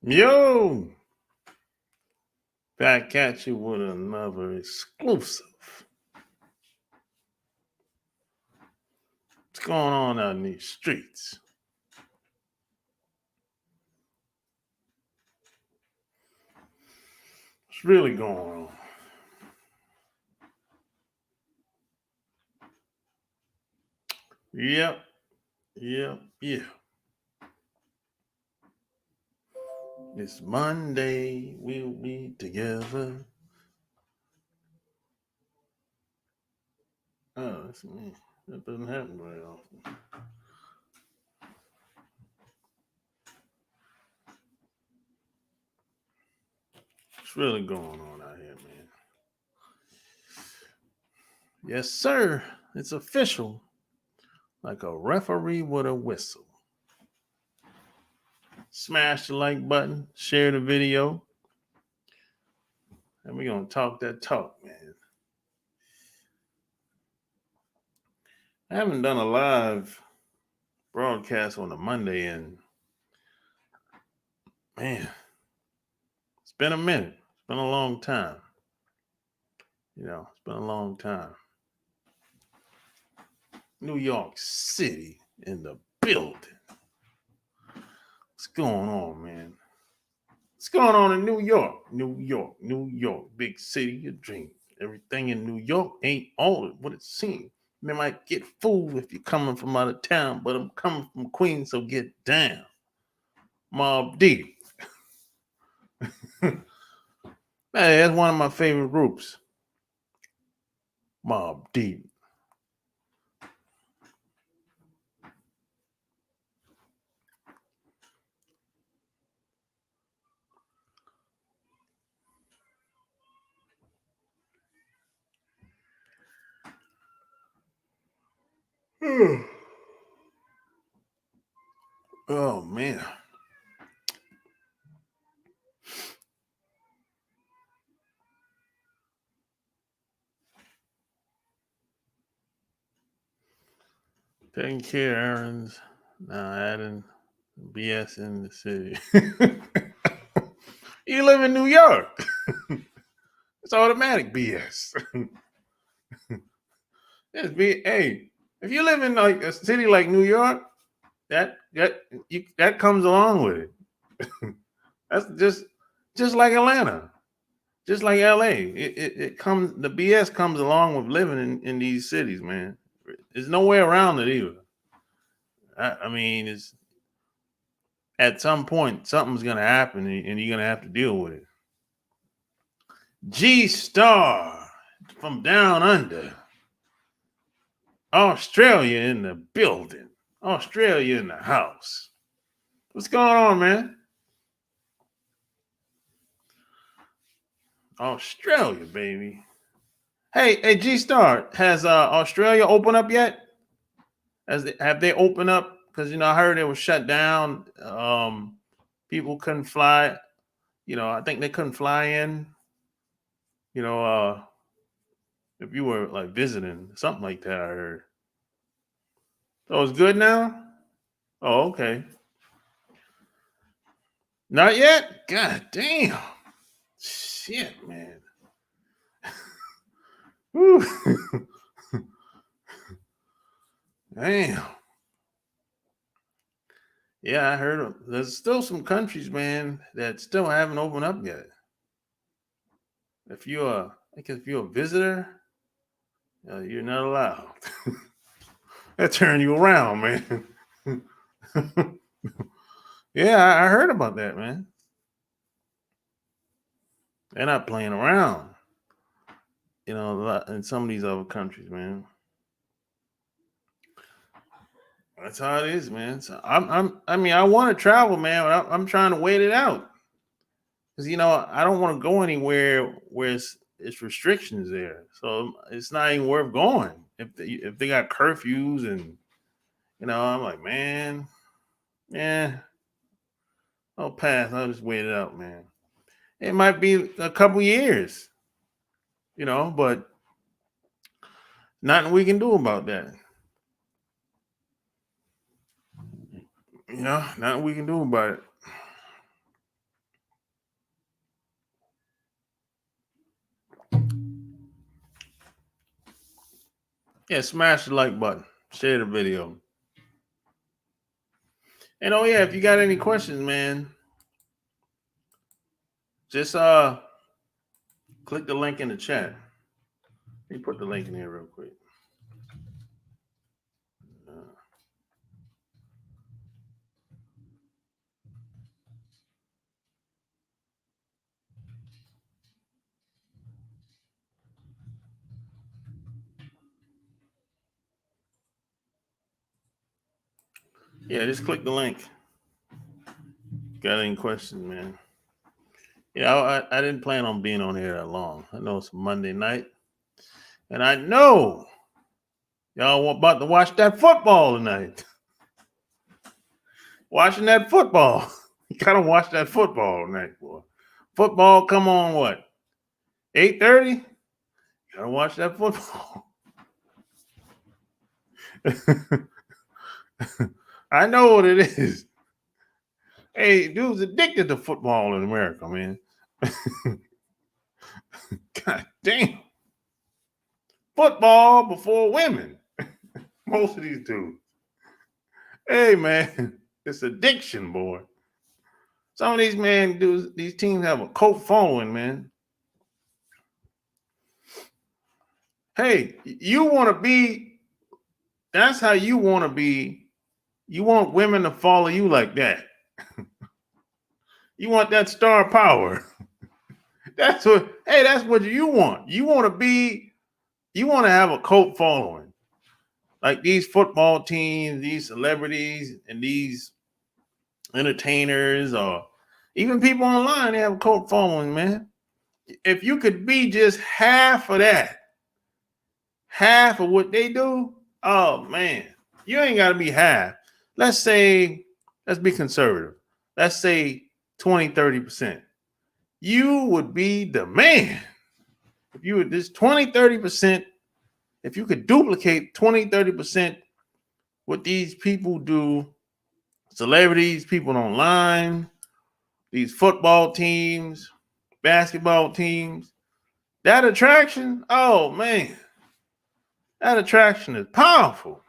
Yo, back at you with another exclusive. What's going on out in these streets? What's really going on? Yep. It's Monday. We'll be together. Oh, that's me. That doesn't happen very often. What's really going on out here, man? Yes, sir. It's official. Like a referee with a whistle. Smash the like button, share the video, and we're going to talk that talk, man. I haven't done a live broadcast on a Monday, and man, it's been a minute. It's been a long time. It's been a long time. New York City in the building. What's going on, man? What's going on in New York? New York, big city of dreams. Everything in New York ain't all what it seems. You might get fooled if you're coming from out of town, but I'm coming from Queens, so get down. Mobb Deep. Hey, that's one of my favorite groups. Mobb Deep. Oh man. Taking care of errands, now adding BS in the city. You live in New York. It's automatic BS. Hey, if you live in like a city like New York, that comes along with it. That's just like Atlanta, just like LA. It comes, the BS comes along with living in these cities, man. There's no way around it either. I mean, it's at some point something's gonna happen, and you're gonna have to deal with it. G Star from down under. Australia in the building. Australia in the house. What's going on, man? Australia, baby. Hey, G Star, has Australia opened up yet? Have they opened up? Because I heard it was shut down. People couldn't fly. I think they couldn't fly in. If you were like visiting, something like that, I heard. Oh, it's good now? Oh, okay. Not yet? God damn. Shit, man. Damn. Yeah, I heard there's still some countries, man, that still haven't opened up yet. If you're a visitor, you're not allowed. That turn you around, man. Yeah, I heard about that, man. They're not playing around. In some of these other countries, man. That's how it is, man. So I want to travel, man, but I'm trying to wait it out. Because I don't want to go anywhere where it's restrictions there, so it's not even worth going if they got curfews, and I'm like, man, yeah, I'll pass. I'll just wait it out, man. It might be a couple years, but nothing we can do about that. Nothing we can do about it. Yeah, smash the like button. Share the video. And oh yeah, if you got any questions, man, just click the link in the chat. Let me put the link in here real quick. Yeah, just click the link. Got any questions, man? Yeah, I didn't plan on being on here that long. I know it's Monday night, and I know y'all about to watch that football tonight. Watching that football. You gotta watch that football tonight, boy. Football come on what? 8:30? Gotta watch that football. I know what it is. Hey, dude's addicted to football in America, man. God damn. Football before women. Most of these dudes. Hey, man, it's addiction, boy. Some of these dudes, these teams have a cult following, man. Hey, you want to be, that's how you want to be. You want women to follow you like that. You want that star power. That's what you want. You want to have a cult following. Like these football teams, these celebrities, and these entertainers, or even people online, they have a cult following, man. If you could be just half of that, half of what they do, oh man, you ain't got to be half. Let's be conservative. Let's say 20, 30%. You would be the man. If you would just 20, 30%, if you could duplicate 20, 30% what these people do, celebrities, people online, these football teams, basketball teams, that attraction, oh man, that attraction is powerful.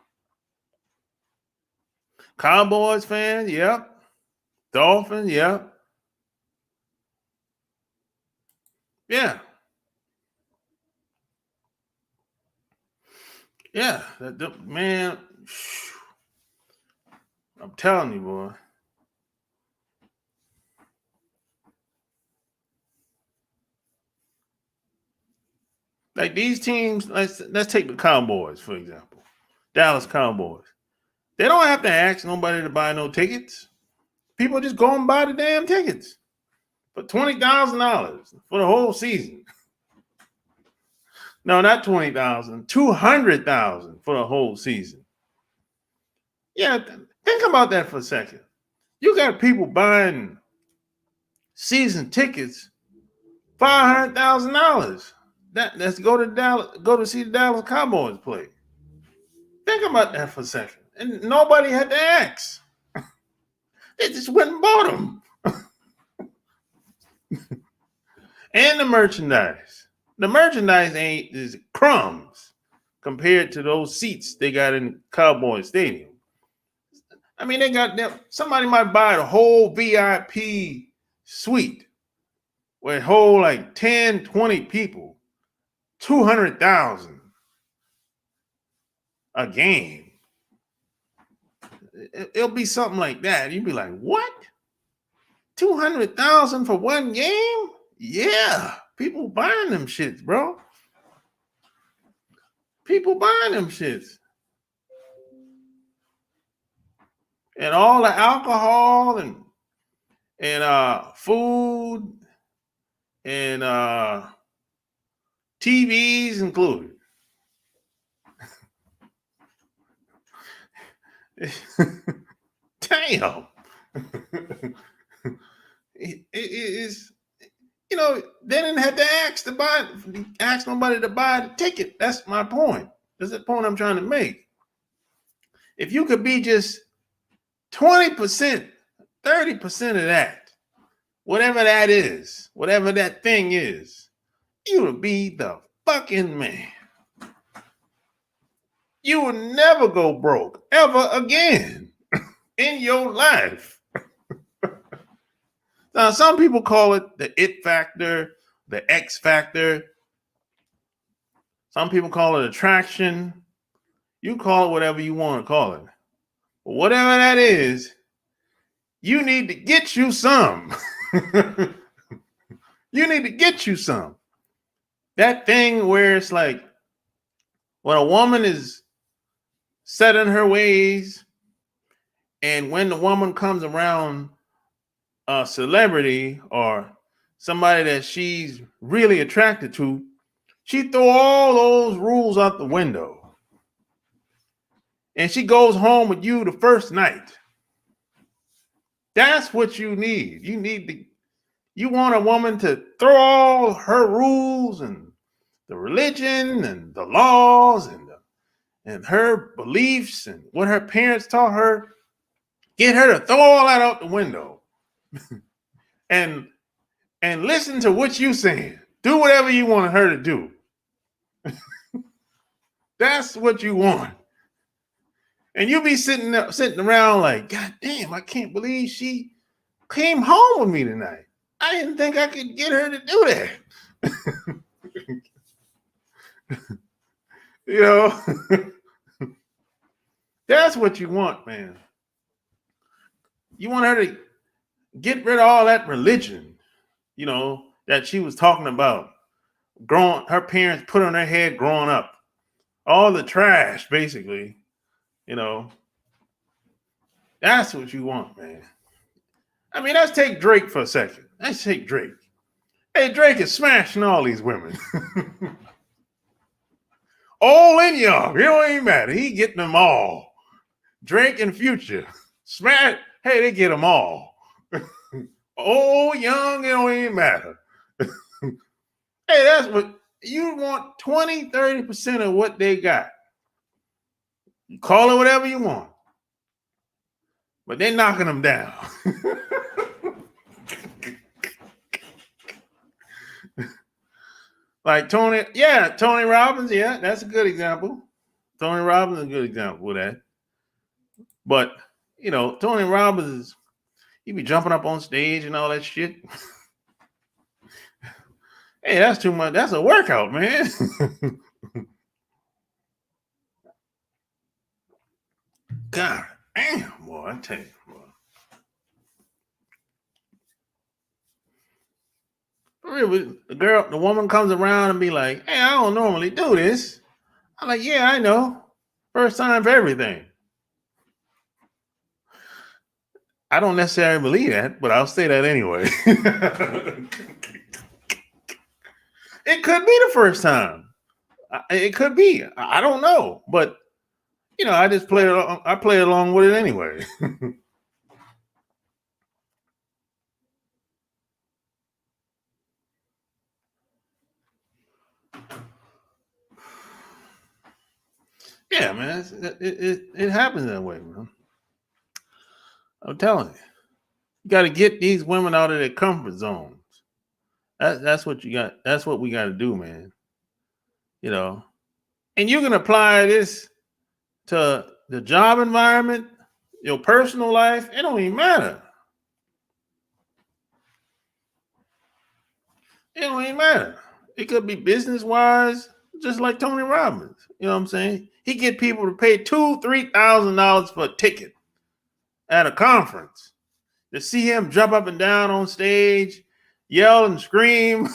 Cowboys fans, yep. Dolphins, yep. Yeah. Yeah. Man, I'm telling you, boy. Like these teams, let's take the Cowboys, for example. Dallas Cowboys. They don't have to ask nobody to buy no tickets. People just go and buy the damn tickets for $20,000 for the whole season. No, not 20,000, 200,000 for the whole season. Yeah, think about that for a second. You got people buying season tickets, $500,000. That's go to see the Dallas Cowboys play. Think about that for a second. And nobody had to ask. They just went and bought them. And the merchandise. The merchandise is crumbs compared to those seats they got in Cowboy Stadium. I mean, somebody might buy the whole VIP suite where it hold like 10, 20 people, 200,000 a game. It'll be something like that. You'd be like, what? 200,000 for one game? Yeah. People buying them shits, bro. People buying them shits. And all the alcohol and food and TVs included. Damn. It's, they didn't have to ask nobody to buy the ticket. That's my point. That's the point I'm trying to make. If you could be just 20%, 30% of that, whatever that is, whatever that thing is, you would be the fucking man. you will never go broke ever again in your life. Now, some people call it the it factor, the X factor. Some people call it attraction. You call it whatever you want to call it. But whatever that is, you need to get you some. You need to get you some. That thing where it's like, when a woman is set in her ways, and when the woman comes around a celebrity or somebody that she's really attracted to, she throw all those rules out the window. And she goes home with you the first night. That's what you need. You want a woman to throw all her rules and the religion and the laws and her beliefs and what her parents taught her. Get her to throw all that out the window. and listen to what you saying. Do whatever you want her to do. That's what you want. And you be sitting around like, God damn, I can't believe she came home with me tonight. I didn't think I could get her to do that. You know, that's what you want, man. You want her to get rid of all that religion, you know, that she was talking about. Her parents put on her head growing up. All the trash, basically. You know, that's what you want, man. I mean, let's take Drake for a second. Let's take Drake. Hey, Drake is smashing all these women. All in young. It don't even matter. He getting them all. Drake and Future. Smash. Hey, they get them all. Old, young, it don't even matter. Hey, that's what you want. 20, 30% of what they got. You call it whatever you want. But they're knocking them down. Like Tony Robbins, yeah, that's a good example. Tony Robbins is a good example of that. But, you know, Tony Robbins, he be jumping up on stage and all that shit. Hey, that's too much. That's a workout, man. God damn, boy, I tell you, boy. Really, the woman comes around and be like, hey, I don't normally do this. I'm like, yeah, I know. First time for everything. I don't necessarily believe that, but I'll say that anyway. It could be the first time. It could be. I don't know. But, you know, I just play along with it anyway. Yeah, man. It happens that way, man. I'm telling you. You got to get these women out of their comfort zones. That's what you got. That's what we got to do, man. You know, and you can apply this to the job environment, your personal life. It don't even matter. It don't even matter. It could be business wise, just like Tony Robbins. You know what I'm saying? He get people to pay $2,000-$3,000 for a ticket at a conference to see him jump up and down on stage, yell and scream,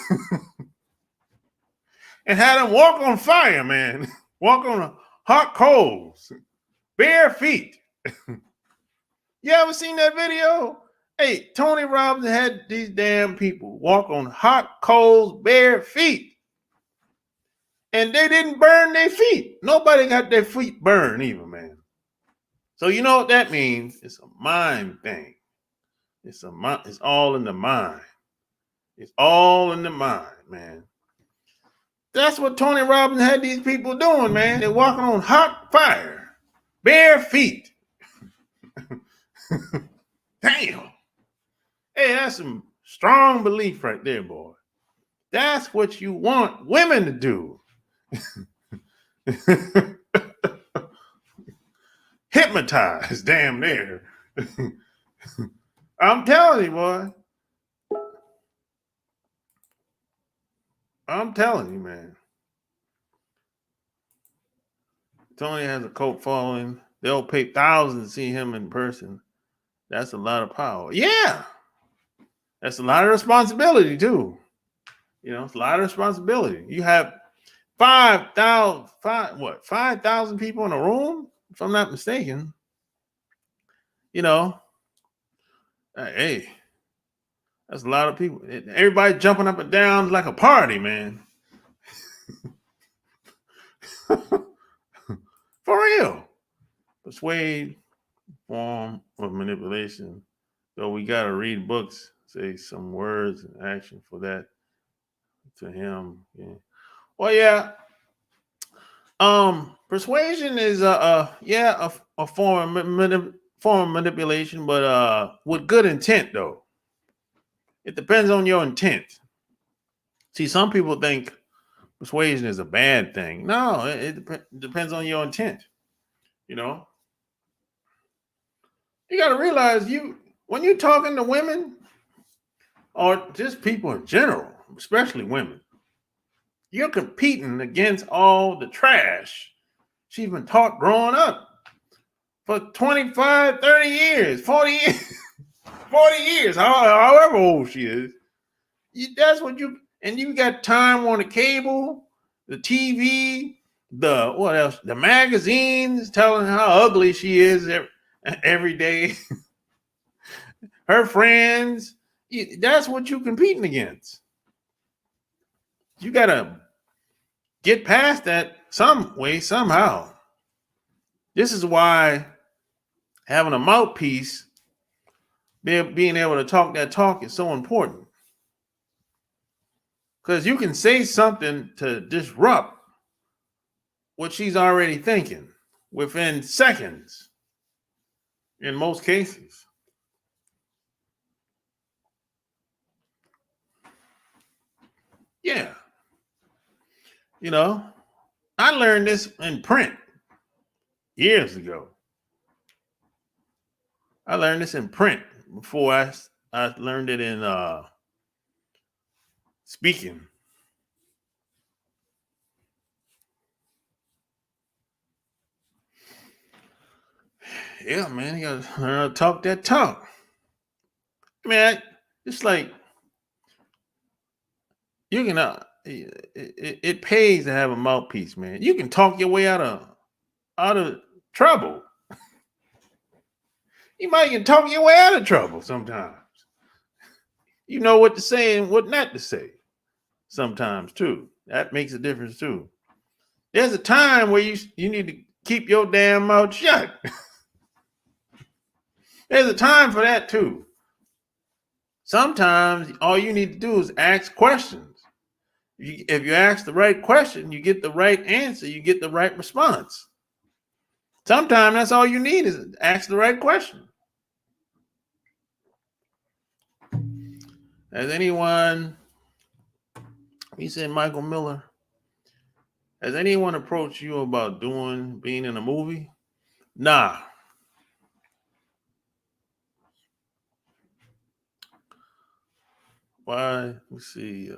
and had him walk on fire, man. Walk on hot coals, bare feet. You ever seen that video? Hey, Tony Robbins had these damn people walk on hot coals, bare feet. And they didn't burn their feet. Nobody got their feet burned even, man. So you know what that means? It's a mind thing. It's all in the mind. It's all in the mind, man. That's what Tony Robbins had these people doing, man. They're walking on hot fire, bare feet. Damn. Hey, that's some strong belief right there, boy. That's what you want women to do. hypnotized, damn near. I'm telling you, boy. I'm telling you, man. Tony has a cult following. They'll pay thousands to see him in person. That's a lot of power. Yeah. That's a lot of responsibility, too. You know, it's a lot of responsibility. You have 5,000 people in a room, if I'm not mistaken. You know, hey, that's a lot of people. Everybody jumping up and down like a party, man. For real. Persuade, form of manipulation. So we got to read books, say some words and action for that to him. Yeah. Well, yeah. Persuasion is a form of manipulation, but with good intent though. It depends on your intent. See, some people think persuasion is a bad thing. No, it depends on your intent. You know, you got to realize when you're talking to women or just people in general, especially women, you're competing against all the trash she's been taught growing up for 25, 30 years, 40 years, 40 years, however old she is. That's what you got time on the cable, the TV, what else? The magazines telling her how ugly she is every day. Her friends, that's what you're competing against. You got to get past that some way, somehow. This is why having a mouthpiece, being able to talk that talk is so important. Because you can say something to disrupt what she's already thinking within seconds in most cases. Yeah. You know, I learned this in print years ago. I learned this in print before I learned it in speaking. Yeah, man, you gotta learn how to talk that talk. Man, it's like you can it pays to have a mouthpiece, man. You can talk your way out of trouble. You might can talk your way out of trouble sometimes. You know what to say and what not to say sometimes too. That makes a difference too. There's a time where you need to keep your damn mouth shut. There's a time for that too. Sometimes all you need to do is ask questions. If you ask the right question, you get the right answer, you get the right response. Sometimes that's all you need is ask the right question. Has anyone, he said Michael Miller, has anyone approached you about being in a movie? Nah. Why? Let's see.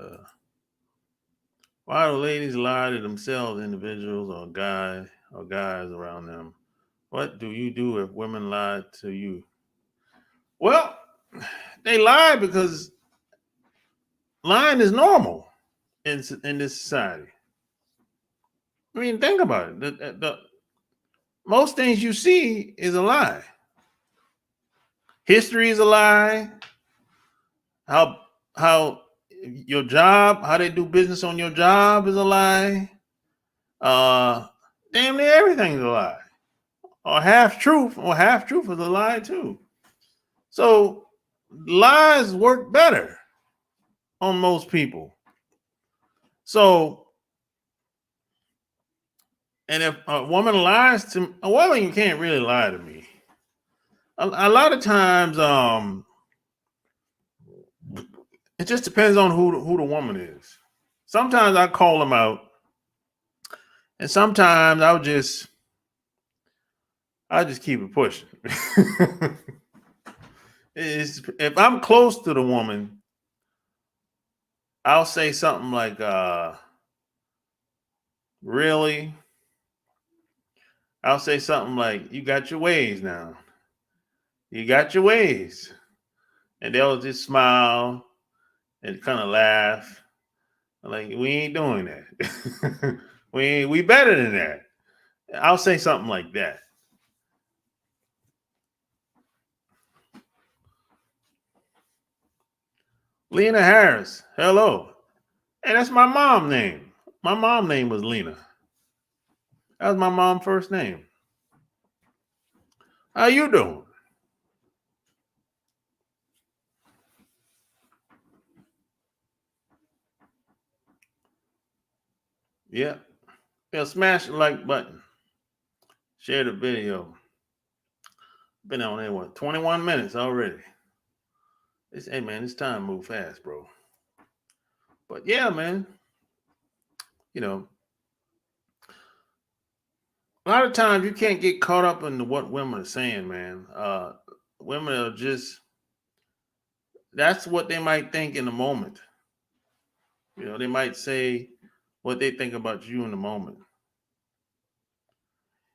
Why do ladies lie to themselves, individuals or guys around them? What do you do if women lie to you? Well, they lie because lying is normal in this society. I mean, think about it. The most things you see is a lie. History is a lie. How your job, how they do business on your job is a lie. Damn near everything's a lie. Or half truth is a lie too. So lies work better on most people. So, and if a woman lies to a woman, you can't really lie to me. A lot of times, it just depends on who the woman is. Sometimes I call them out, and sometimes I'll just I just keep it pushing. If I'm close to the woman, I'll say something like, really? I'll say something like, you got your ways now. You got your ways. And they'll just smile and kind of laugh. Like, we ain't doing that. we better than that. I'll say something like that. Lena Harris, hello. Hey, that's my mom name. My mom name was Lena. That was my mom's first name. How you doing? Yeah. Yeah, smash the like button. Share the video. Been on there, what, 21 minutes already. Hey, man, this time move fast, bro. But yeah, man, you know, a lot of times you can't get caught up in what women are saying, man. Women are just, that's what they might think in the moment. You know, they might say what they think about you in the moment.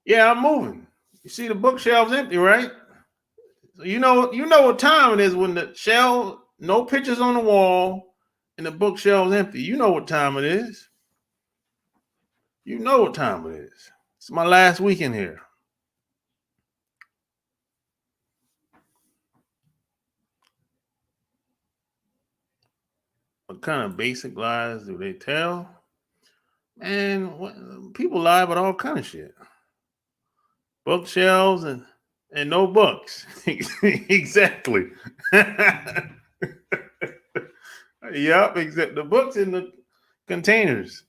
Yeah, I'm moving. You see the bookshelves empty, right? So you know what time it is when the shelf, no pictures on the wall, and the bookshelves empty. You know what time it is. You know what time it is. It's my last weekend here. What kind of basic lies do they tell? Man, people lie about all kind of shit. Bookshelves and no books. Exactly. Yep, except the books in the containers.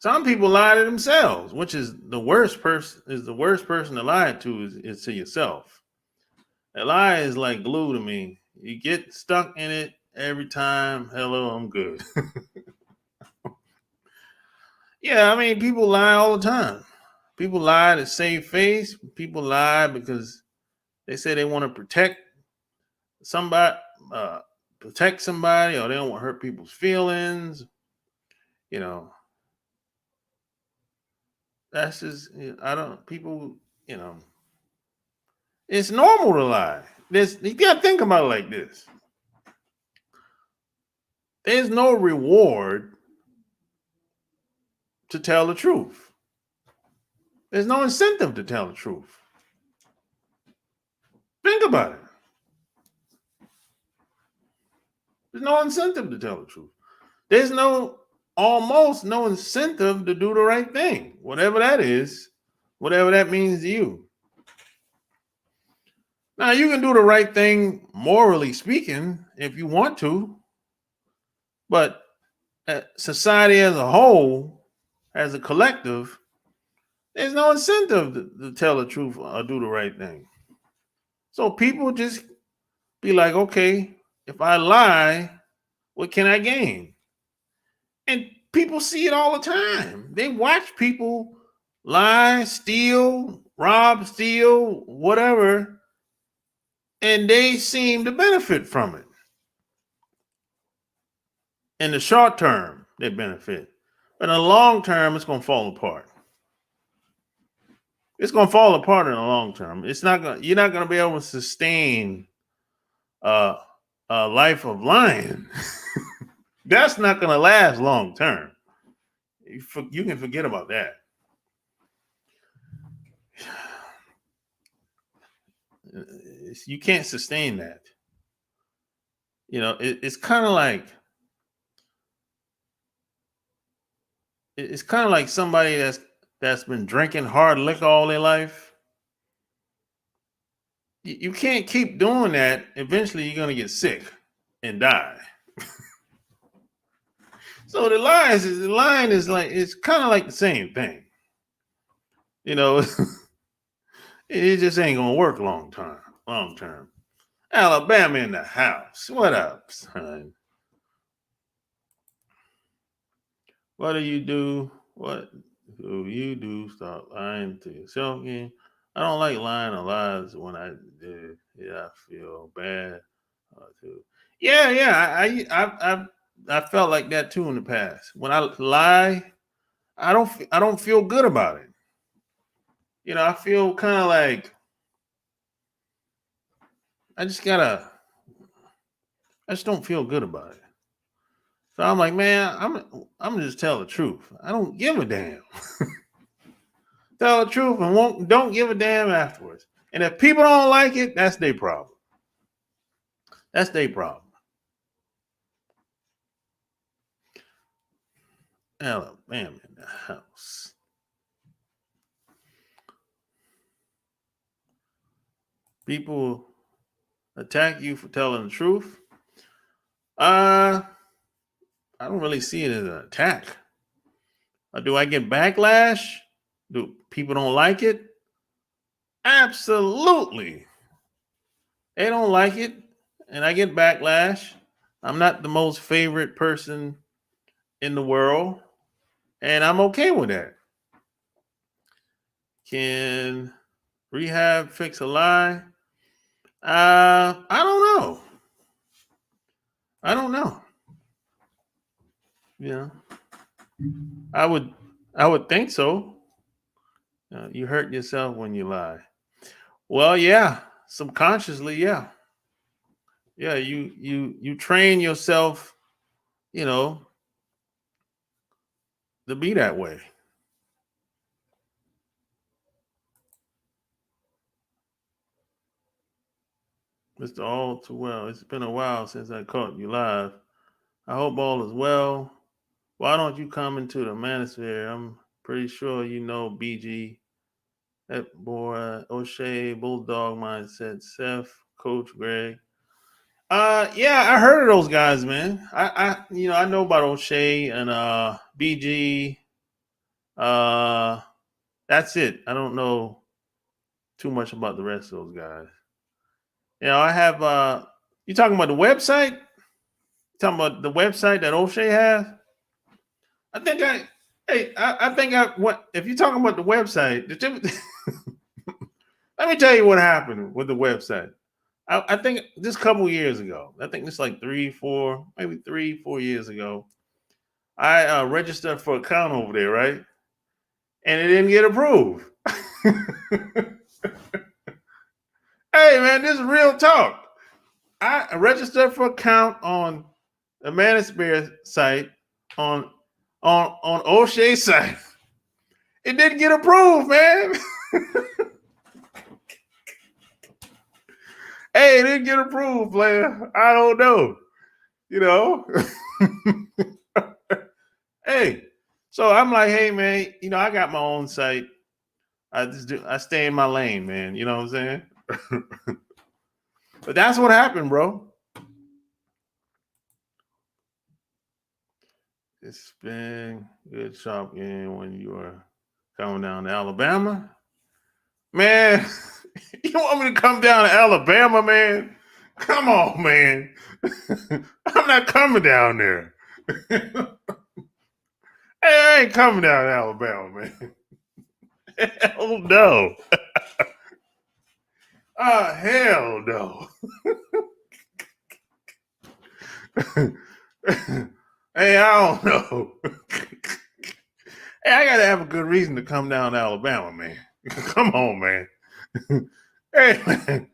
Some people lie to themselves, which is the worst person. Is the worst person to lie to is to yourself. A lie is like glue to me. You get stuck in it every time. Hello, I'm good. Yeah, I mean, people lie all the time. People lie to save face. People lie because they say they want to somebody, uh, protect somebody, or they don't want to hurt people's feelings. You know, that's just, I don't, people, you know, it's normal to lie. You got to think about it like this. There's no reward to tell the truth. There's no incentive to tell the truth. Think about it. There's no incentive to tell the truth. There's almost no incentive to do the right thing, whatever that is, whatever that means to you. Now, you can do the right thing, morally speaking, if you want to, but society as a whole, as a collective, there's no incentive to tell the truth or do the right thing. So people just be like, okay, if I lie, what can I gain? And people see it all the time. They watch people lie, steal, rob, steal, whatever, and they seem to benefit from it. In the short term, they benefit. But in the long term, it's going to fall apart. It's going to fall apart in the long term. You're not going to be able to sustain uh, a life of lying. That's not going to last long term. You can forget about that. You can't sustain that. You know, it's kind of like somebody that's been drinking hard liquor all their life. You can't keep doing that. Eventually, you're gonna get sick and die. So the line is like, it's kind of like the same thing. You know, it just ain't gonna work long term. Long term. Alabama in the house. What up, son? What do you do? What do you do? Stop lying to yourself again. I don't like lying or lies when I do. Yeah, I feel bad too. Yeah, yeah. I felt like that too in the past. When I lie, I don't feel good about it. I feel kind of like I just gotta. I just don't feel good about it. So I'm like, man, I'm gonna just tell the truth. I don't give a damn. Tell the truth and don't give a damn afterwards. And if people don't like it, that's their problem. That's their problem. Alabama in the house. People attack you for telling the truth. I don't really see it as an attack. Do I get backlash? Do people don't like it? Absolutely. They don't like it, and I get backlash. I'm not the most favorite person in the world, and I'm okay with that. Can rehab fix a lie? I don't know. I don't know. Yeah, I would. I would think so. You hurt yourself when you lie. Well, yeah, subconsciously, yeah, yeah. You train yourself, you know, to be that way. Mr. All Too Well. It's been a while since I caught you live. I hope all is well. Why don't you come into the manosphere? I'm pretty sure you know BG, that boy, O'Shea, Bulldog Mindset, Seth, Coach Greg. Yeah, I heard of those guys, man. I know about O'Shea and BG. Uh, that's it. I don't know too much about the rest of those guys. I have. You talking about the website? You talking about the website that O'Shea has? I think I. Hey, I think I. What if you're talking about the website? Let me tell you what happened with the website. I think just a couple years ago. I think it's like 3, 4 years ago. I registered for an account over there, right? And it didn't get approved. Hey, man, this is real talk. I registered for account on the Manosphere site on O'Shea's site. It didn't get approved, man. Hey, it didn't get approved, player. I don't know. You know. Hey, so I'm like, hey, man, I got my own site. I stay in my lane, man. You know what I'm saying? But that's what happened, bro. It's been good sharp game when you are coming down to Alabama. Man, you want me to come down to Alabama, man? Come on, man. I'm not coming down there. Hey, I ain't coming down to Alabama, man. Hell no. Hell no. Hey, I don't know. Hey, I gotta have a good reason to come down to Alabama, man. Come on, man. Hey, man.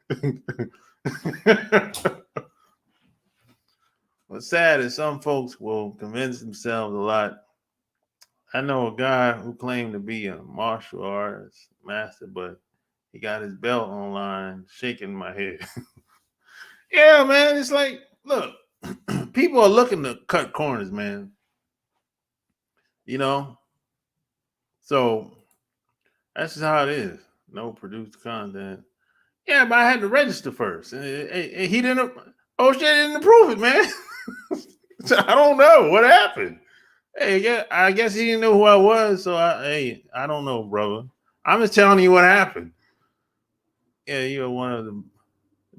What's sad is some folks will convince themselves a lot. I know a guy who claimed to be a martial arts master, but he got his belt online, shaking my head. Yeah, man. It's like, look, people are looking to cut corners, man. You know? So that's just how it is. No produced content. Yeah, but I had to register first. And he didn't, O'Shea didn't approve it, man. So I don't know what happened. Hey, yeah, I guess he didn't know who I was. So I don't know, brother. I'm just telling you what happened. Yeah, you're one of the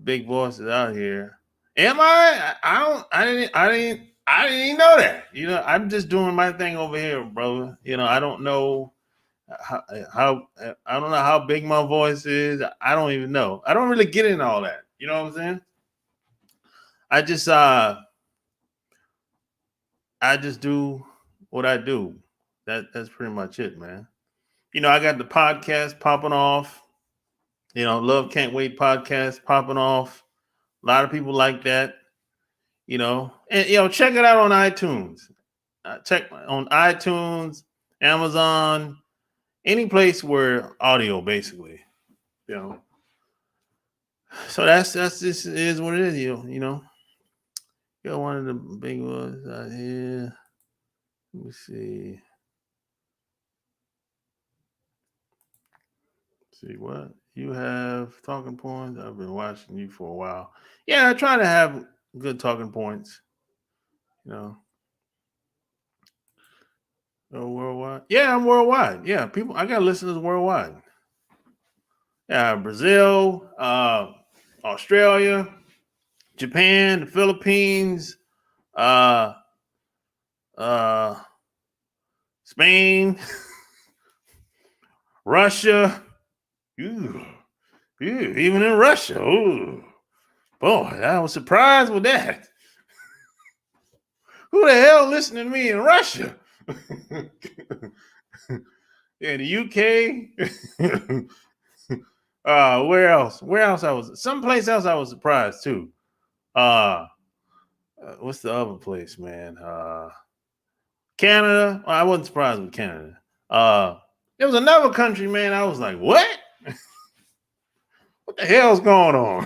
big bosses out here. Am I? I don't. I didn't. I didn't even know that. I'm just doing my thing over here, brother. I don't know how I don't know how big my voice is. I don't even know. I don't really get into all that. You know what I'm saying? I just do what I do. That's pretty much it, man. I got the podcast popping off. Love Can't Wait podcast popping off. A lot of people like that. And check it out on iTunes. Check on iTunes, Amazon, any place where audio, basically. You know. So that's just is what it is. Got one of the big ones out here. Let me see. See what you have talking points. I've been watching you for a while. Yeah, I try to have good talking points. You know, worldwide. Yeah, I'm worldwide. Yeah, people. I got listeners worldwide. Yeah, Brazil, Australia, Japan, the Philippines, uh, uh, Spain, Russia. Ooh, even in Russia. Ooh, boy, I was surprised with that. Who the hell listening to me in Russia? Yeah, the UK. Where else? Where else I was? Someplace else I was surprised too. What's the other place, man? Canada. Well, I wasn't surprised with Canada. There was another country, man. I was like, what? What the hell's going on?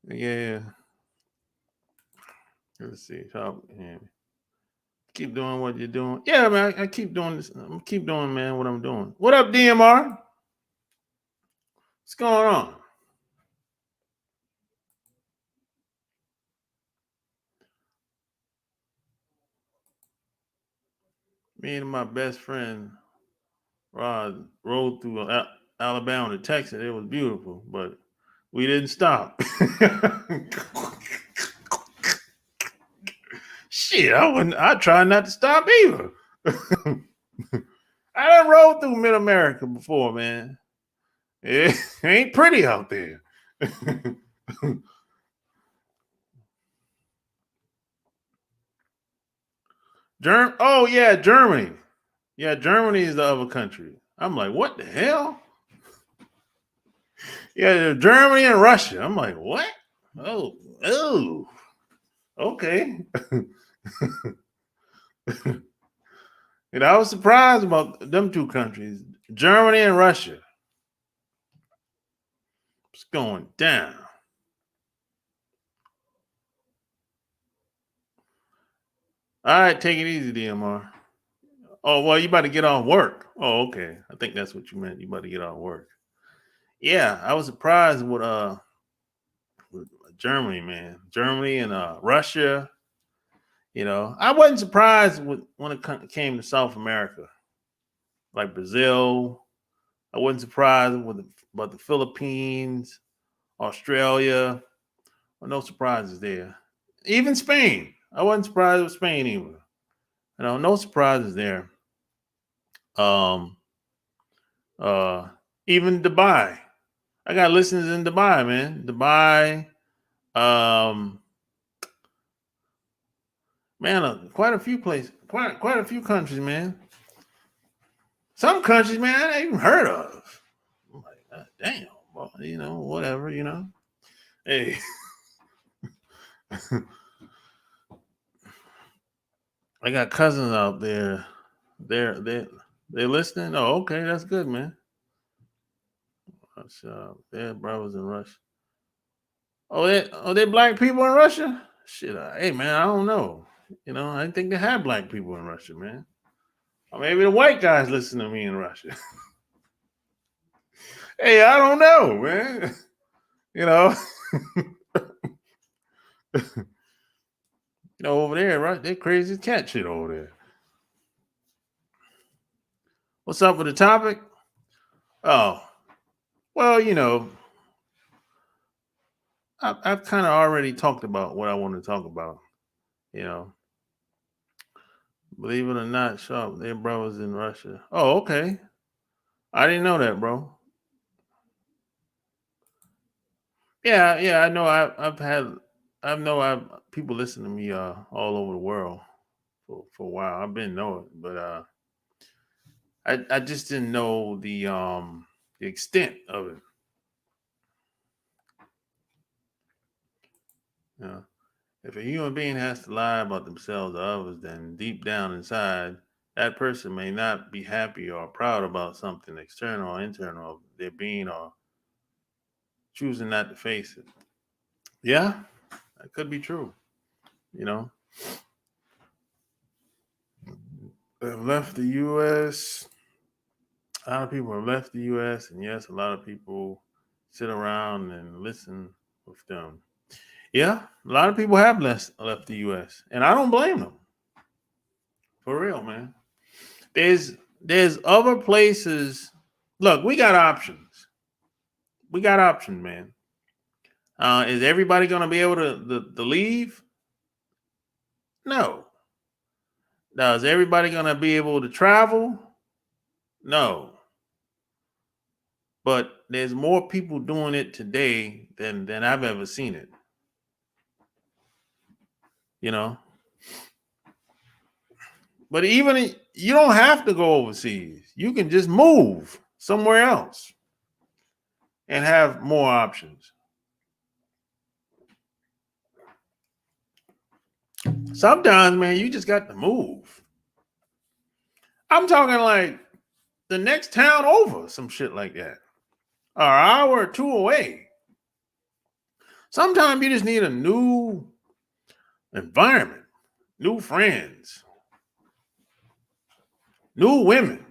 Yeah. Let's see. Keep doing what you're doing. Yeah, man. I keep doing this. I'm keep doing, man, what I'm doing. What up, DMR? What's going on? Me and my best friend Rod rode through Alabama to Texas. It was beautiful, but we didn't stop. Shit, I wouldn't. I try not to stop either. I done rode through Mid America before, man. It ain't pretty out there. Oh yeah, Germany. Yeah, Germany is the other country. I'm like, what the hell? Yeah, Germany and Russia. I'm like, what? Oh, okay. I was surprised about them two countries, Germany and Russia. It's going down. All right, take it easy, DMR. Oh, well, you about to get off work. Oh, okay. I think that's what you meant. You about to get off work. Yeah, I was surprised with Germany, man. Germany and Russia. I wasn't surprised when it came to South America, like Brazil. I wasn't surprised about the Philippines, Australia. Well, no surprises there. Even Spain. I wasn't surprised with Spain either. No surprises there. Um, uh, Even Dubai. I got listeners in Dubai, man. Dubai. Um, Man, quite a few places, quite a few countries, man. Some countries, man, I ain't even heard of. I'm like, God damn, well, whatever, Hey, I got cousins out there. They're listening. Oh, okay, that's good, man. They're brothers in Russia. They black people in Russia? Shit, hey man, I don't know. I didn't think they had black people in Russia, man. Or maybe the white guys listen to me in Russia. Hey, I don't know, man. You know, over there, right? They're crazy as cat shit over there. What's up with the topic? Oh, well, I've kind of already talked about what I want to talk about. You know, believe it or not, Sharp, they're brothers in Russia. Oh, okay. I didn't know that, bro. Yeah, yeah, I know. I know. I've people listen to me all over the world for a while. I've been knowing, but I just didn't know the extent of it. You know, if a human being has to lie about themselves or others, then deep down inside, that person may not be happy or proud about something external or internal of their being, or choosing not to face it. Yeah, that could be true. You know, have left the U.S. A lot of people have left the U.S. and yes, a lot of people sit around and listen with them. Yeah, a lot of people have left the U.S. and I don't blame them. For real, man. There's other places. Look, we got options. We got options, man. Is everybody going to be able to leave? No. Now, is everybody going to be able to travel? No. But there's more people doing it today than I've ever seen it. You know, but even you don't have to go overseas. You can just move somewhere else and have more options. Sometimes, man, you just got to move. I'm talking like the next town over, some shit like that, or an hour or two away. Sometimes you just need a new environment, new friends, new women,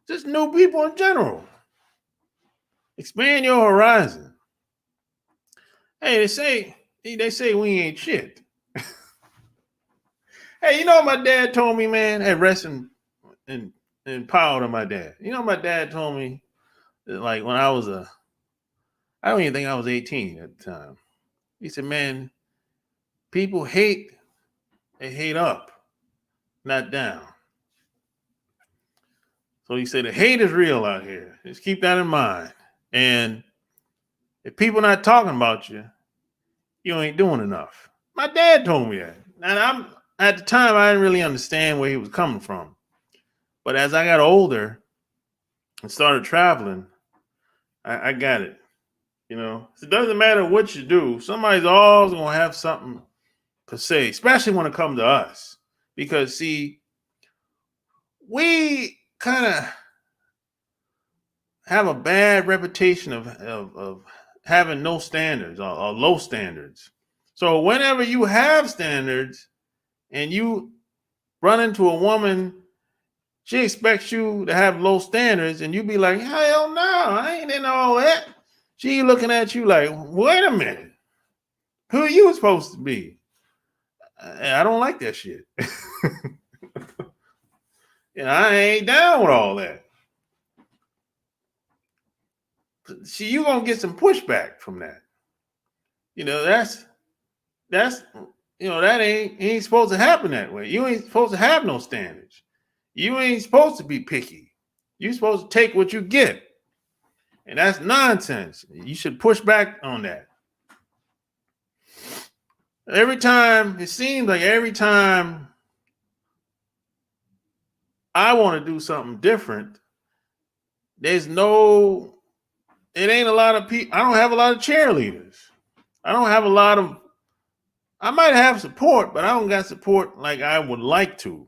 just new people in general. Expand your horizon. Hey, they say we ain't shit. Hey, you know what my dad told me, man? Hey, rest in power to my dad. You know, my dad told me that, like, when I don't even think I was 18 at the time. He said, man, people they hate up, not down. So he said the hate is real out here. Just keep that in mind. And if people not talking about you, you ain't doing enough. My dad told me that. And at the time I didn't really understand where he was coming from. But as I got older and started traveling, I got it. You know, it doesn't matter what you do. Somebody's always gonna have something to say, especially when it comes to us. Because see, we kind of have a bad reputation of having no standards or low standards. So whenever you have standards and you run into a woman, she expects you to have low standards, and you be like, hell no, I ain't in all that. She looking at you like, wait a minute, who are you supposed to be? I don't like that shit. I ain't down with all that. See, you gonna get some pushback from that. You know, that's that ain't supposed to happen that way. You ain't supposed to have no standards. You ain't supposed to be picky. You're supposed to take what you get. And that's nonsense. You should push back on that. It seems like every time I want to do something different, it ain't a lot of people. I don't have a lot of cheerleaders. I don't have a lot of, I might have support, but I don't got support like I would like to.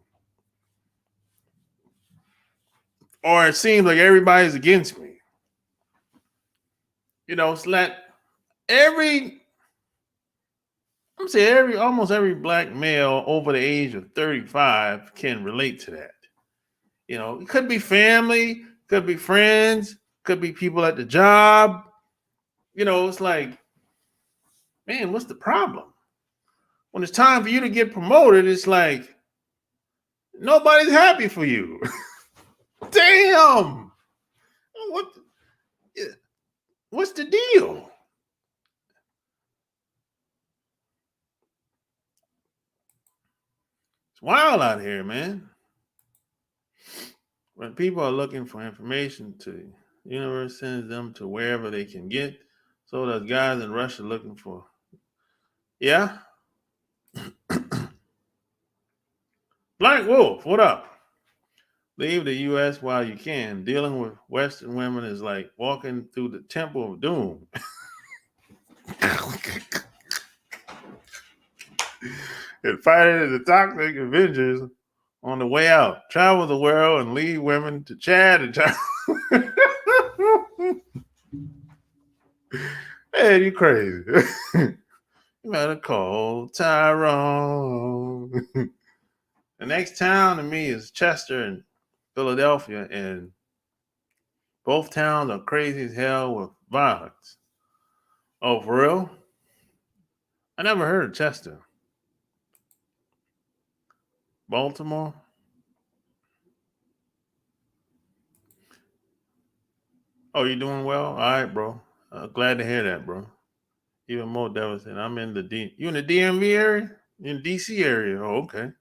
Or it seems like everybody's against me. You know, it's like almost every black male over the age of 35 can relate to that. You know, it could be family, could be friends, could be people at the job. You know, it's like, man, what's the problem? When it's time for you to get promoted, it's like nobody's happy for you. Damn. What's the deal? It's wild out here, man. When people are looking for information, the universe sends them to wherever they can get. So does guys in Russia looking for. Yeah. Black Wolf, what up? Leave the U.S. while you can. Dealing with Western women is like walking through the temple of doom. And fighting the toxic Avengers on the way out. Travel the world and lead women to Chad and Chad. Hey, you crazy. You better call Tyrone. The next town to me is Chester and Philadelphia, and both towns are crazy as hell with violence. Oh, for real? I never heard of Chester. Baltimore? Oh, you doing well? All right, bro. Glad to hear that, bro. Even more devastating. I'm in the You in the DMV area? In DC area? Oh, okay.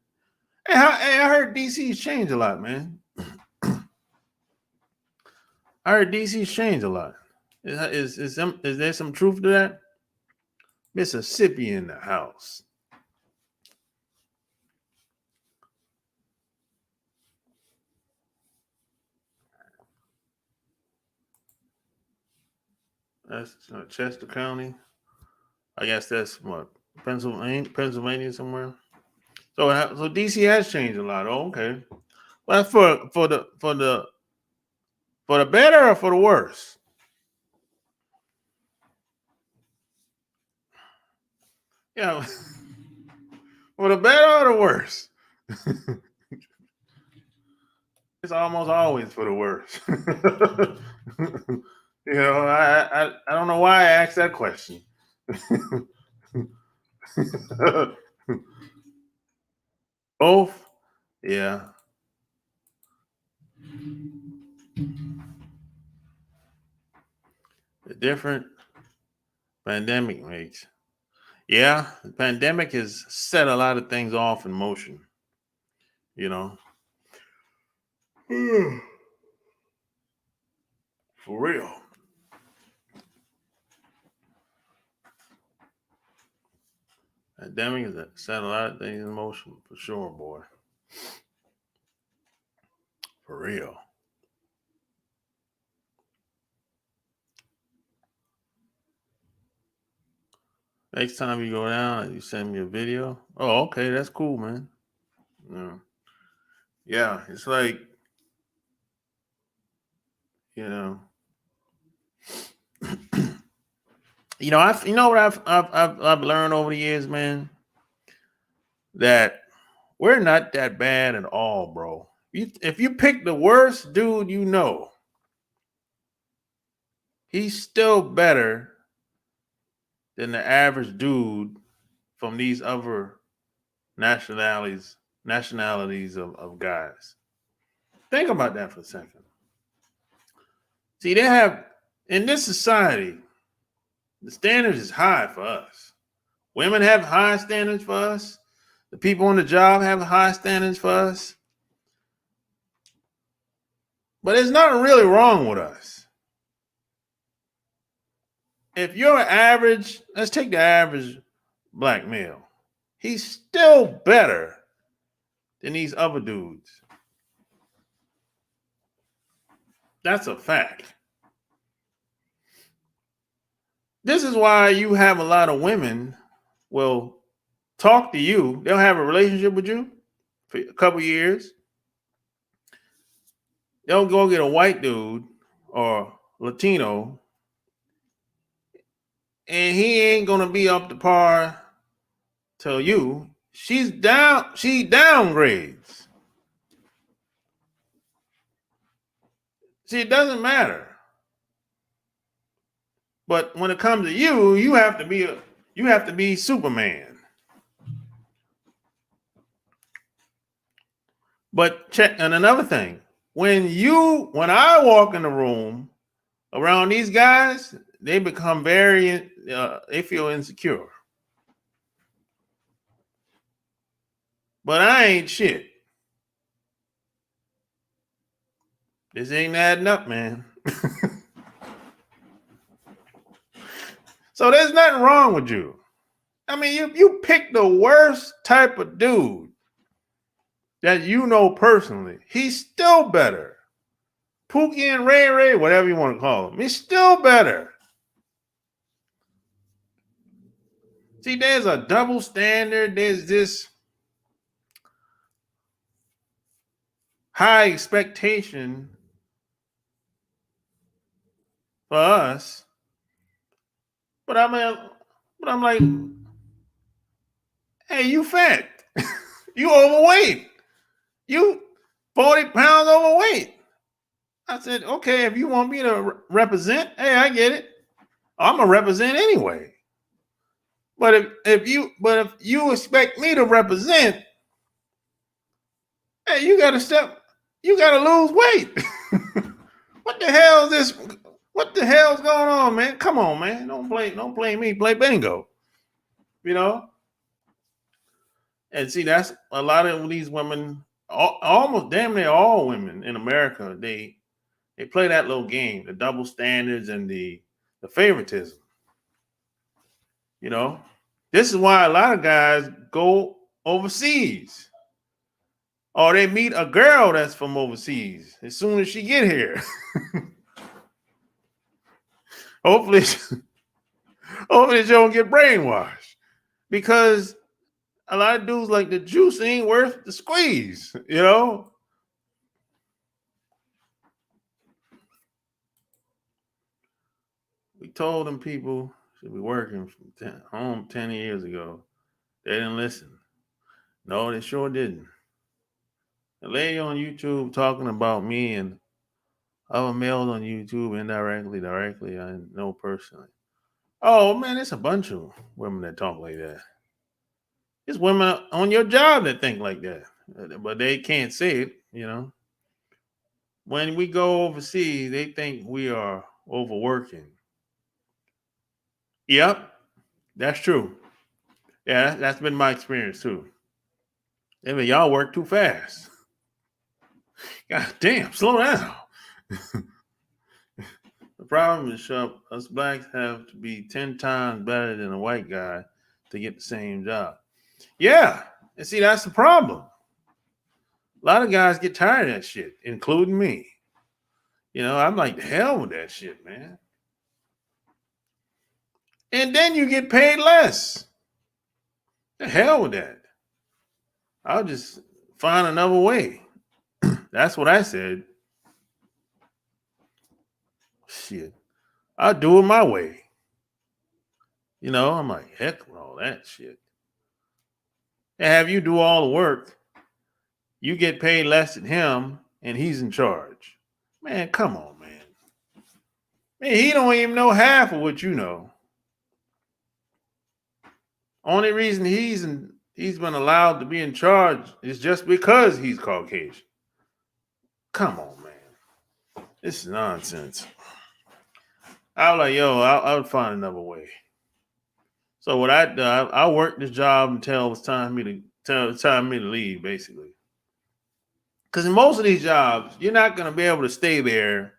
Hey, I heard DC's changed a lot, man. I heard DC's changed a lot. Is there some truth to that? Mississippi in the house. That's Chester County. I guess that's what Pennsylvania somewhere. So DC has changed a lot. Oh, okay. Well, that's for the better or for the worse? Yeah. For the better or the worse? It's almost always for the worse. I don't know why I asked that question. Both? Yeah. The different pandemic makes. Yeah, the pandemic has set a lot of things off in motion. You know. For real. Pandemic has set a lot of things in motion for sure, boy. For real. Next time you go down, you send me a video. Oh, okay, that's cool, man. Yeah, it's like, you know, what I've learned over the years, man, that we're not that bad at all, bro. If you pick the worst dude, he's still better than the average dude from these other nationalities of guys. Think about that for a second. See, they have in this society, the standards is high for us. Women have high standards for us. The people on the job have high standards for us. But there's nothing really wrong with us. If you're an average, let's take the average black male. He's still better than these other dudes. That's a fact. This is why you have a lot of women will talk to you. They'll have a relationship with you for a couple years. They'll go get a white dude or Latino, and he ain't gonna be up to par to you. She downgrades. See, it doesn't matter. But when it comes to you, you have to be Superman. But check, and another thing, when I walk in the room around these guys, they become they feel insecure. but I ain't shit. This ain't adding up, man. So there's nothing wrong with you. I mean, you pick the worst type of dude that you know personally. He's still better. Pookie and Ray Ray, whatever you want to call him, he's still better. See, there's a double standard. There's this high expectation for us. But I'm like, hey, you fat. You overweight. You 40 pounds overweight. I said, okay, if you want me to represent, hey, I get it. I'm gonna represent anyway. But if you expect me to represent, hey, you gotta lose weight. What the hell is this? What the hell's going on, man? Come on, man. Don't play me, play bingo. You know? And see, that's a lot of these women, almost damn near all women in America, they play that little game, the double standards and the favoritism. You know, this is why a lot of guys go overseas, or they meet a girl that's from overseas as soon as she get here. hopefully she don't get brainwashed, because a lot of dudes like the juice ain't worth the squeeze. You know. We told them people should be working from home 10 years ago. They didn't listen. No, they sure didn't. The lady on YouTube talking about me and other males on YouTube indirectly, directly, I know personally. Oh, man, it's a bunch of women that talk like that. It's women on your job that think like that, but they can't say it, you know. When we go overseas, they think we are overworking. Yep, that's true. Yeah, that's been my experience too. I mean, y'all work too fast. God damn, slow down. The problem is, us blacks have to be 10 times better than a white guy to get the same job. Yeah, and see, that's the problem. A lot of guys get tired of that shit, including me. You know, I'm like, the hell with that shit, man. And then you get paid less. The hell with that. I'll just find another way. That's what I said. Shit. I'll do it my way. You know, I'm like, heck with all that shit. And have you do all the work. You get paid less than him, and he's in charge. Man, come on, man. Man, he don't even know half of what you know. Only reason he's been allowed to be in charge is just because he's Caucasian. Come on, man. This is nonsense. I was like, yo, I would find another way. So what I worked this job until it was time for me to leave, basically. Because in most of these jobs, you're not going to be able to stay there.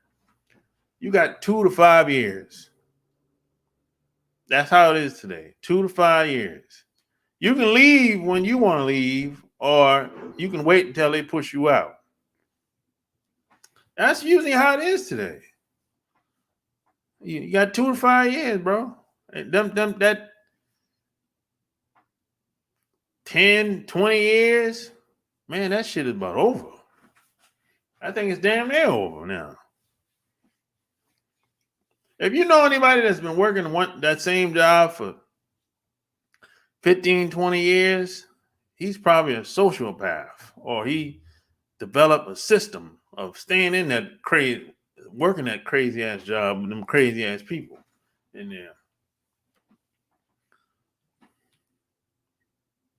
You got 2 to 5 years. That's how it is today. 2 to 5 years. You can leave when you want to leave, or you can wait until they push you out. That's usually how it is today. You got 2 to 5 years, bro. That 10, 20 years, man, that shit is about over. I think it's damn near over now. If you know anybody that's been working that same job for 15, 20 years, he's probably a sociopath, or he developed a system of staying in that working that crazy ass job with them crazy ass people in there.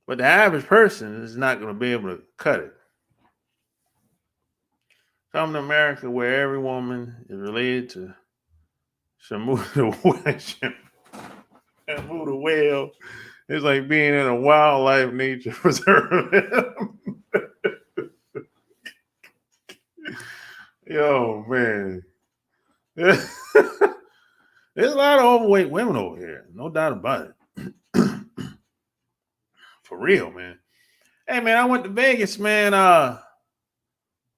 But the average person is not going to be able to cut it. Come to America where every woman is related to Shamu the Whale It's like being in a wildlife nature preserve. Yo, man. There's a lot of overweight women over here. No doubt about it. For real, man. Hey, man, I went to Vegas, man. Well,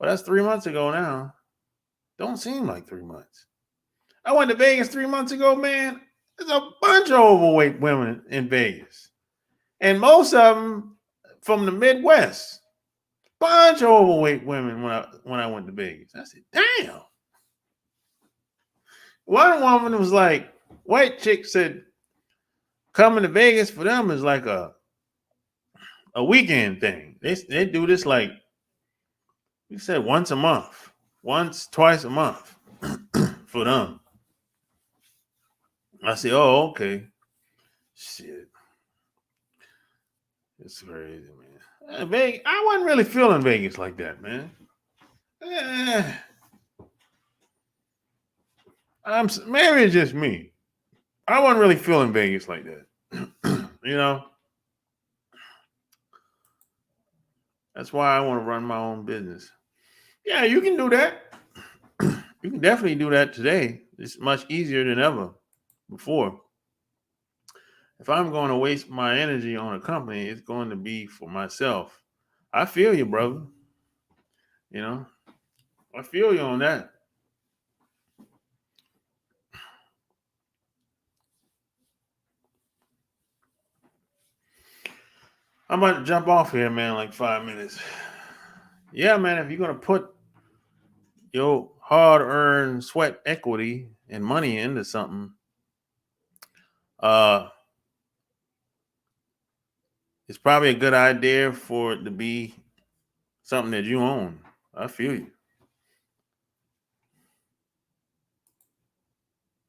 that's 3 months ago now. Don't seem like 3 months. I went to Vegas 3 months ago, man. There's a bunch of overweight women in Vegas. And most of them from the Midwest. Bunch of overweight women when I went to Vegas. I said, damn. One woman was like, white chick said, coming to Vegas for them is like a weekend thing. They do this like, we said once a month, twice a month for them. I said, oh, okay. Shit. It's crazy, man. Vegas, I wasn't really feeling Vegas like that, man. Maybe it's just me. I wasn't really feeling Vegas like that. You know? That's why I want to run my own business. Yeah, you can do that. You can definitely do that today. It's much easier than ever before. If I'm going to waste my energy on a company, it's going to be for myself. I feel you, brother. You know, I feel you on that. I'm about to jump off here, man, like 5 minutes. Yeah, man, if you're going to put your hard-earned sweat equity and money into something, it's probably a good idea for it to be something that you own. I feel you.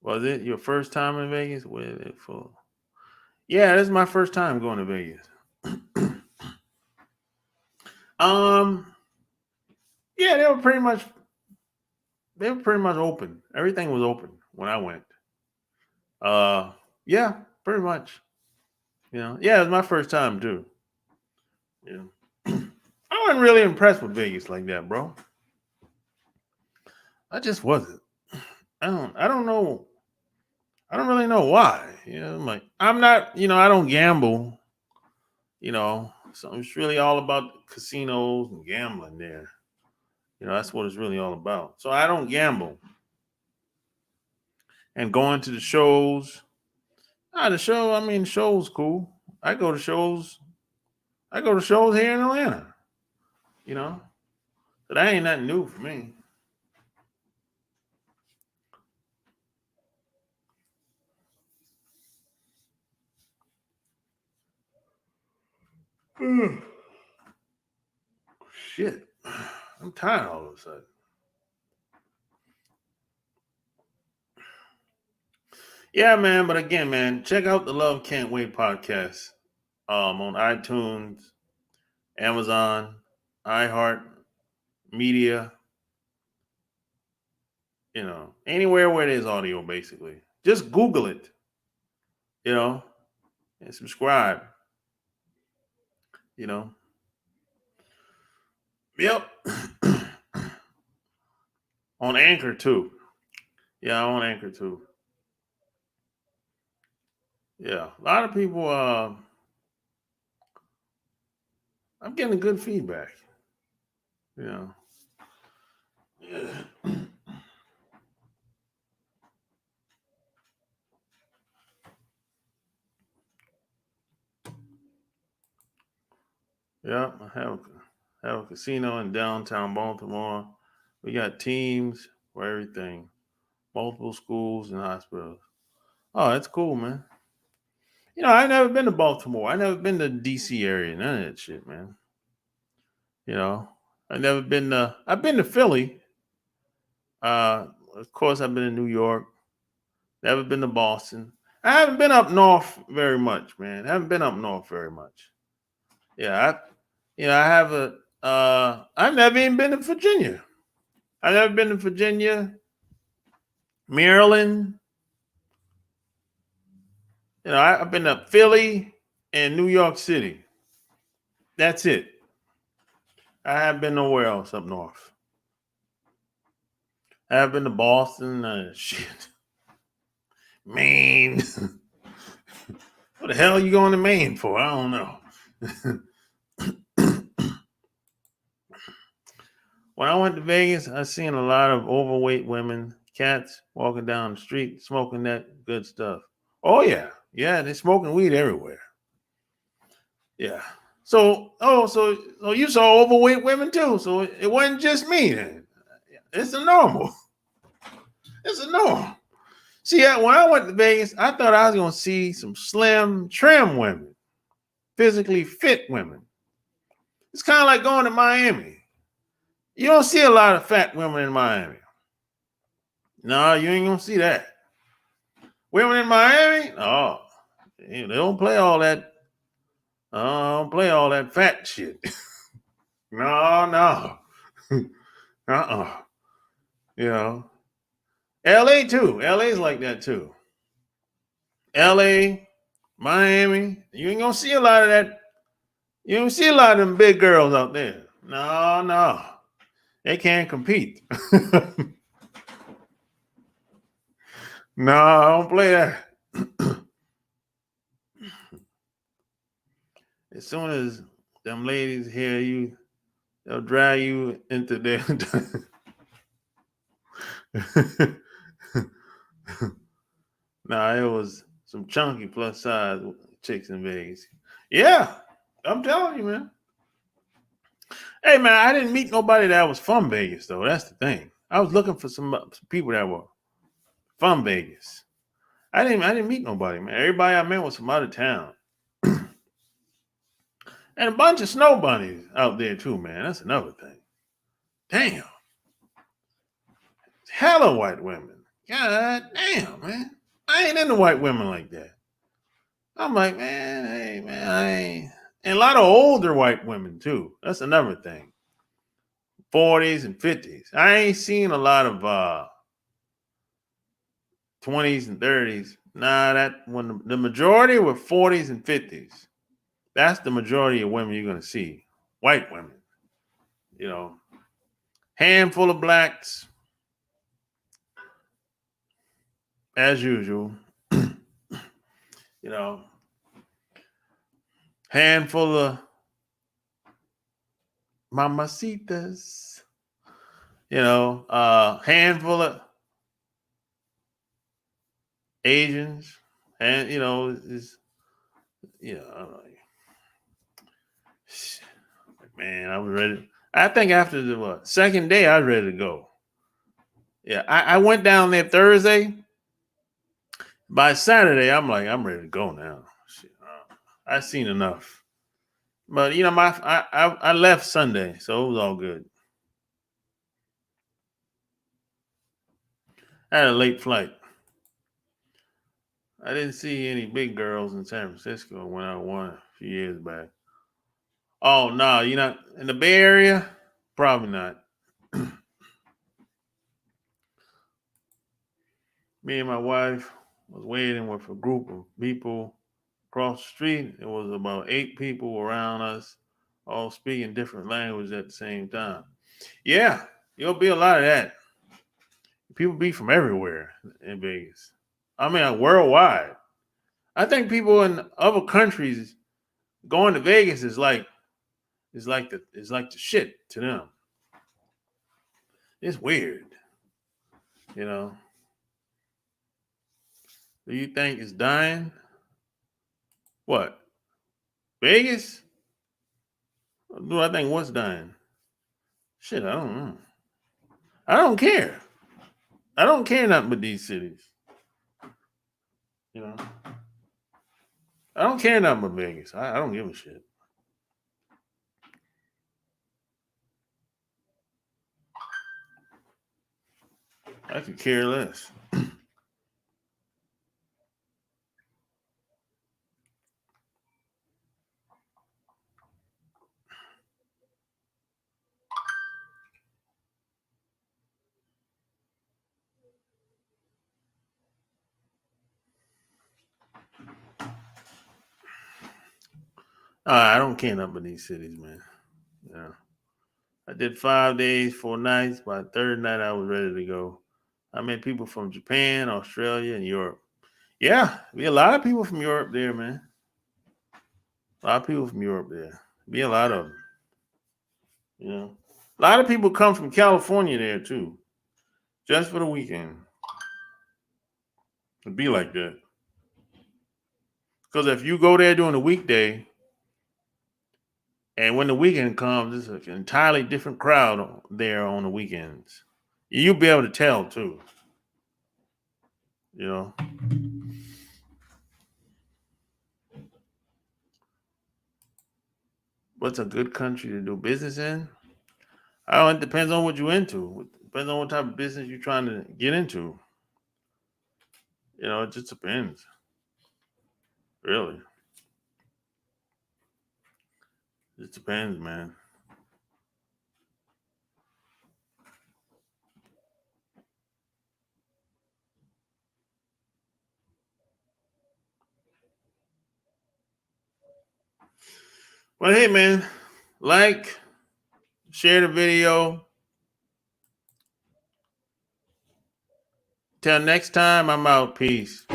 Was it your first time in Vegas? What is it for? Yeah, this is my first time going to Vegas. Yeah, they were pretty much open. Everything was open when I went. Yeah, pretty much. You know, yeah, it was my first time too. Yeah. I wasn't really impressed with Vegas like that, bro. I just wasn't. I don't know. I don't really know why. You know, I'm not, I don't gamble, So it's really all about casinos and gambling there. That's what it's really all about. So I don't gamble. And going to the shows. The show's cool. I go to shows here in Atlanta. So that ain't nothing new for me. Shit. I'm tired all of a sudden. Yeah, man. But again, man, check out the Love Can't Wait podcast on iTunes, Amazon, iHeart Media, anywhere where there's audio, basically. Just Google it, and subscribe, Yep. On Anchor, too. Yeah, on Anchor, too. Yeah, a lot of people, I'm getting good feedback, Yeah. Yeah, I have a casino in downtown Baltimore. We got teams for everything, multiple schools and hospitals. Oh, that's cool, man. I've never been to Baltimore. I've never been to DC area. None of that shit, man. I've never been to. I've been to Philly. Of course, I've been to New York. Never been to Boston. I haven't been up north very much, man. I haven't been up north very much. Yeah, I have a. I've never even been to Virginia. I've never been to Virginia, Maryland. I've been to Philly, and New York City. That's it. I haven't been nowhere else up north. I have been to Boston. Shit. Maine. What the hell are you going to Maine for? I don't know. When I went to Vegas, I seen a lot of overweight women, cats walking down the street smoking that good stuff. Oh yeah, yeah, they're smoking weed everywhere. Yeah. So you saw overweight women too. So it wasn't just me then. It's a normal. It's a norm. See, when I went to Vegas, I thought I was gonna see some slim, trim women, physically fit women. It's kind of like going to Miami. You don't see a lot of fat women in Miami. No, you ain't gonna see that. Women in Miami, oh, they don't play all that. Don't play all that fat shit. No. uh-uh. You know. LA too. LA's like that too. LA, Miami, you ain't gonna see a lot of that. You don't see a lot of them big girls out there. No. They can't compete. No, I don't play that. As soon as them ladies hear you, they'll drag you into their. Nah, it was some chunky plus size chicks in Vegas. Yeah, I'm telling you, man. Hey, man, I didn't meet nobody that was from Vegas, though. That's the thing. I was looking for some people that were from Vegas. I didn't meet nobody, man. Everybody I met was from out of town. And a bunch of snow bunnies out there too, man. That's another thing. Damn. Hella white women. God damn, man. I ain't into white women like that. I'm like, man, hey, man, I ain't. And a lot of older white women too. That's another thing. 40s and 50s. I ain't seen a lot of 20s and 30s. Nah, that when the majority were 40s and 50s. That's the majority of women you're gonna see. White women. You know, handful of blacks, as usual. You know, handful of mamacitas. You know, handful of Asians, and I don't know. Man, I was ready. I think after the second day, I was ready to go. Yeah, I went down there Thursday. By Saturday, I'm like, I'm ready to go now. Shit, I've seen enough. But I left Sunday, so it was all good. I had a late flight. I didn't see any big girls in San Francisco when I won a few years back. Oh no, you're not in the Bay Area? Probably not. Me and my wife was waiting with a group of people across the street. It was about 8 people around us, all speaking different languages at the same time. Yeah, you'll be a lot of that. People be from everywhere in Vegas. I mean, worldwide. I think people in other countries going to Vegas is like the shit to them. It's weird, you know. Do you think it's dying? What? Vegas? Do I think what's dying? Shit, I don't know. I don't care. I don't care nothing but these cities. You know. I don't care nothing but Vegas. I don't give a shit. I could care less. I don't care nothing but these cities, man. Yeah. I did 5 days, 4 nights. By the third night, I was ready to go. I met people from Japan, Australia, and Europe. Yeah, be a lot of people from Europe there, man. A lot of people from Europe there. Be a lot of them. You know, a lot of people come from California there too, just for the weekend. It'd be like that. Because if you go there during the weekday, and when the weekend comes, it's an entirely different crowd there on the weekends. You'll be able to tell too. You know, what's a good country to do business in? I don't. It depends on what you're into. It depends on what type of business you're trying to get into. You know, it just depends. Really, it depends, man. But hey, man, like, share the video. Till next time, I'm out. Peace.